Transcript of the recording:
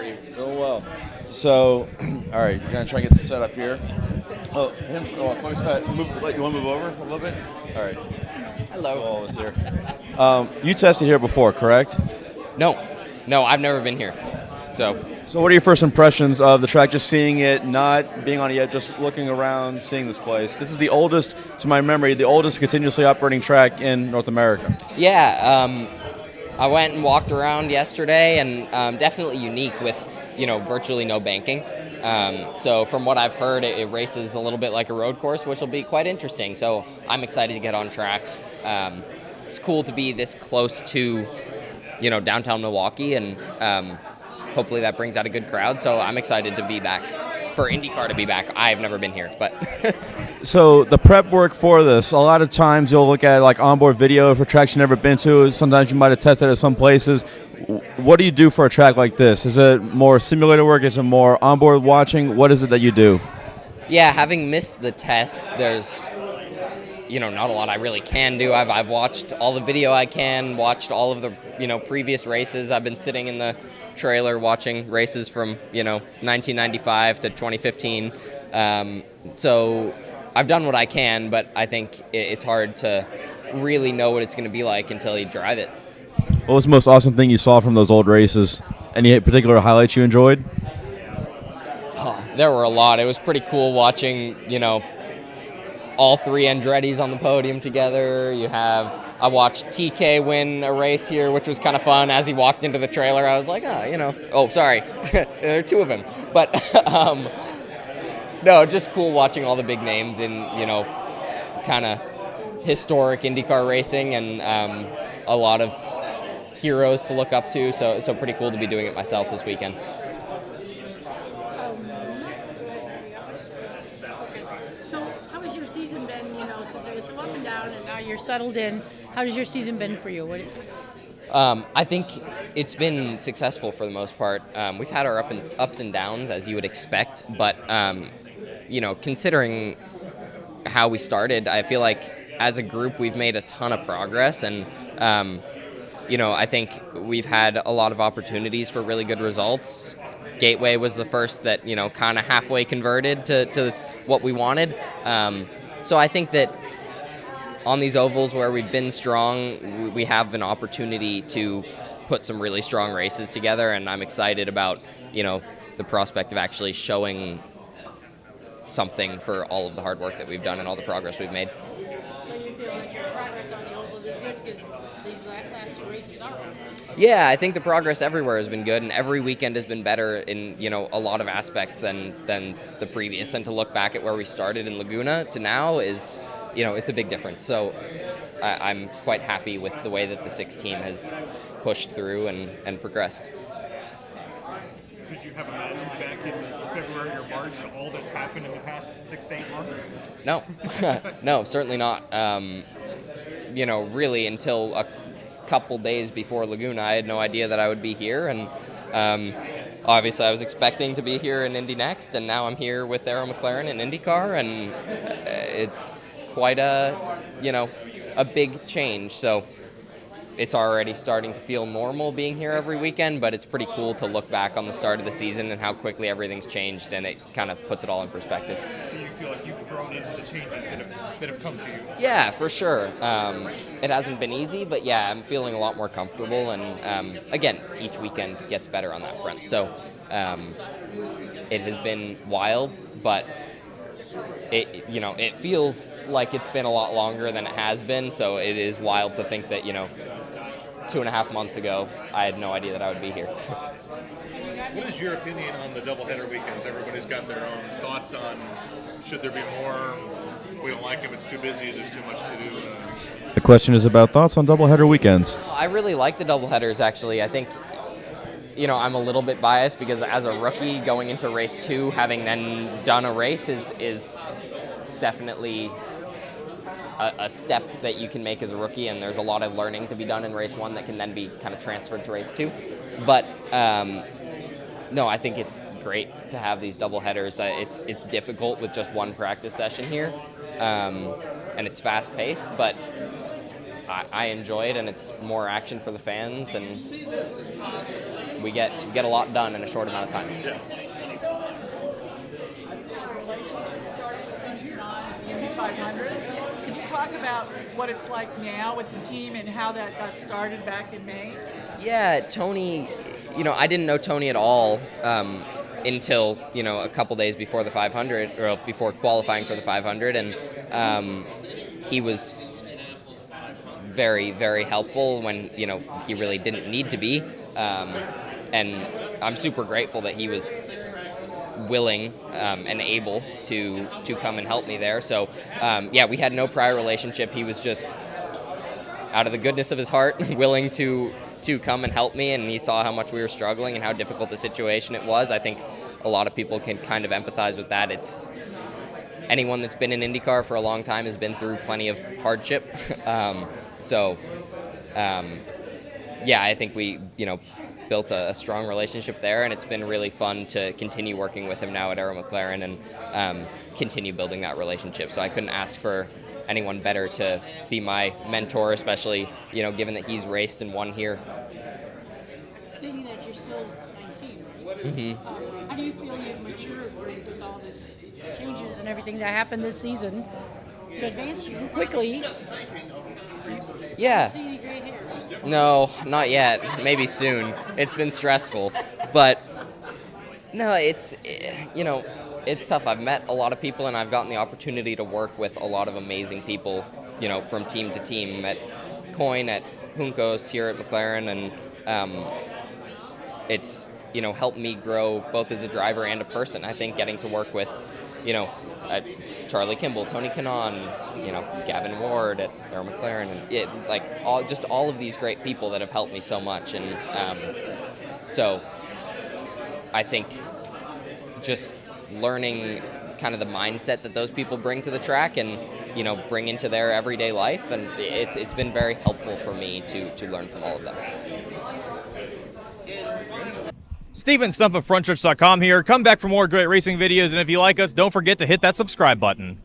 are you? Doing well. So, all right, you're gonna try and get set up here. Oh, him. Oh, folks, you want to move over a little bit? All right. Hello. All of us here. You tested here before, correct? No, I've never been here. So, what are your first impressions of the track? Just seeing it, not being on it yet, just looking around, seeing this place. This is the oldest, to my memory, the oldest continuously operating track in North America. Yeah, I went and walked around yesterday, and definitely unique with virtually no banking. So from what I've heard, it races a little bit like a road course, which will be quite interesting. So I'm excited to get on track. It's cool to be this close to downtown Milwaukee, and hopefully that brings out a good crowd. So I'm excited to be back, for IndyCar to be back. I've never been here, but So the prep work for this, a lot of times you'll look at like onboard video for tracks you've never been to. Sometimes you might have tested at some places. What do you do for a track like this? Is it more simulator work? Is it more onboard watching? What is it that you do? yeah, having missed the test, there's not a lot I really can do. I've watched all the video I can, watched all of the previous races. I've been sitting in the trailer watching races from 1995 to 2015. So I've done what I can, but I think it's hard to really know what it's going to be like until you drive it. What was the most awesome thing you saw from those old races? Any particular highlights you enjoyed? Oh, there were a lot. It was pretty cool watching, all three Andretti's on the podium together. I watched TK win a race here, which was kind of fun. As he walked into the trailer, I was like, oh, sorry. There are two of him. But, no, just cool watching all the big names in, kind of historic IndyCar racing, and a lot of heroes to look up to. So pretty cool to be doing it myself this weekend. You're settled in. How has your season been for you? I think it's been successful for the most part. We've had our ups and downs, as you would expect, but considering how we started, I feel like as a group we've made a ton of progress, and I think we've had a lot of opportunities for really good results. Gateway was the first that kind of halfway converted to what we wanted. So I think that on these ovals where we've been strong, we have an opportunity to put some really strong races together, and I'm excited about, the prospect of actually showing something for all of the hard work that we've done and all the progress we've made. So you feel like your progress on the ovals is good because these last two races are over? Yeah, I think the progress everywhere has been good, and every weekend has been better in, a lot of aspects than the previous. And to look back at where we started in Laguna to now is, it's a big difference. So I'm quite happy with the way that the 6 team has pushed through and progressed. Could you have imagined back in February or March all that's happened in the past 6 to 8 months? No, no, certainly not. Really until a couple days before Laguna, I had no idea that I would be here, and obviously I was expecting to be here in Indy next, and now I'm here with Arrow McLaren in IndyCar, and it's quite a big change. So it's already starting to feel normal being here every weekend, but it's pretty cool to look back on the start of the season and how quickly everything's changed, and it kind of puts it all in perspective. So you feel like you've grown into the changes that have come to you? Yeah, for sure. It hasn't been easy, but yeah, I'm feeling a lot more comfortable, and again, each weekend gets better on that front. So it has been wild, but it feels like it's been a lot longer than it has been, so it is wild to think that, 2.5 months ago, I had no idea that I would be here. What is your opinion on the doubleheader weekends? Everybody's got their own thoughts on should there be more. We don't like them, it's too busy, there's too much to do. The question is about thoughts on doubleheader weekends. I really like the doubleheaders, actually. I think, I'm a little bit biased because as a rookie going into race 2, having then done a race is definitely a step that you can make as a rookie, and there's a lot of learning to be done in race 1 that can then be kind of transferred to race 2. But no, I think it's great to have these doubleheaders. It's difficult with just one practice session here, and it's fast-paced, but I enjoy it, and it's more action for the fans, and we get a lot done in a short amount of time. Yeah. Indy 500. Could you talk about what it's like now with the team and how that got started back in May? Yeah, Tony, I didn't know Tony at all until, a couple days before the 500, or before qualifying for the 500, and he was very, very helpful when, he really didn't need to be, and I'm super grateful that he was willing and able to come and help me there. So, we had no prior relationship. He was just, out of the goodness of his heart, willing to come and help me, and he saw how much we were struggling and how difficult the situation it was. I think a lot of people can kind of empathize with that. It's anyone that's been in IndyCar for a long time has been through plenty of hardship. I think we, built a strong relationship there, and it's been really fun to continue working with him now at Arrow McLaren and continue building that relationship. So I couldn't ask for anyone better to be my mentor, especially, given that he's raced and won here. Stating that you're still 19, right? Mm-hmm. How do you feel you've matured with all this changes and everything that happened this season to advance you quickly? Yeah. See any gray hair? No, not yet. Maybe soon. It's been stressful, but no, it's tough. I've met a lot of people, and I've gotten the opportunity to work with a lot of amazing people, from team to team. At Coyne, at Juncos, here at McLaren, and it's, helped me grow both as a driver and a person. I think getting to work with, Charlie Kimball, Tony Kanaan, Gavin Ward at Arrow McLaren, and all of these great people that have helped me so much. And so I think just learning kind of the mindset that those people bring to the track and, bring into their everyday life, and it's been very helpful for me to learn from all of them. Steven Stump of Frontstretch.com here. Come back for more great racing videos, and if you like us, don't forget to hit that subscribe button.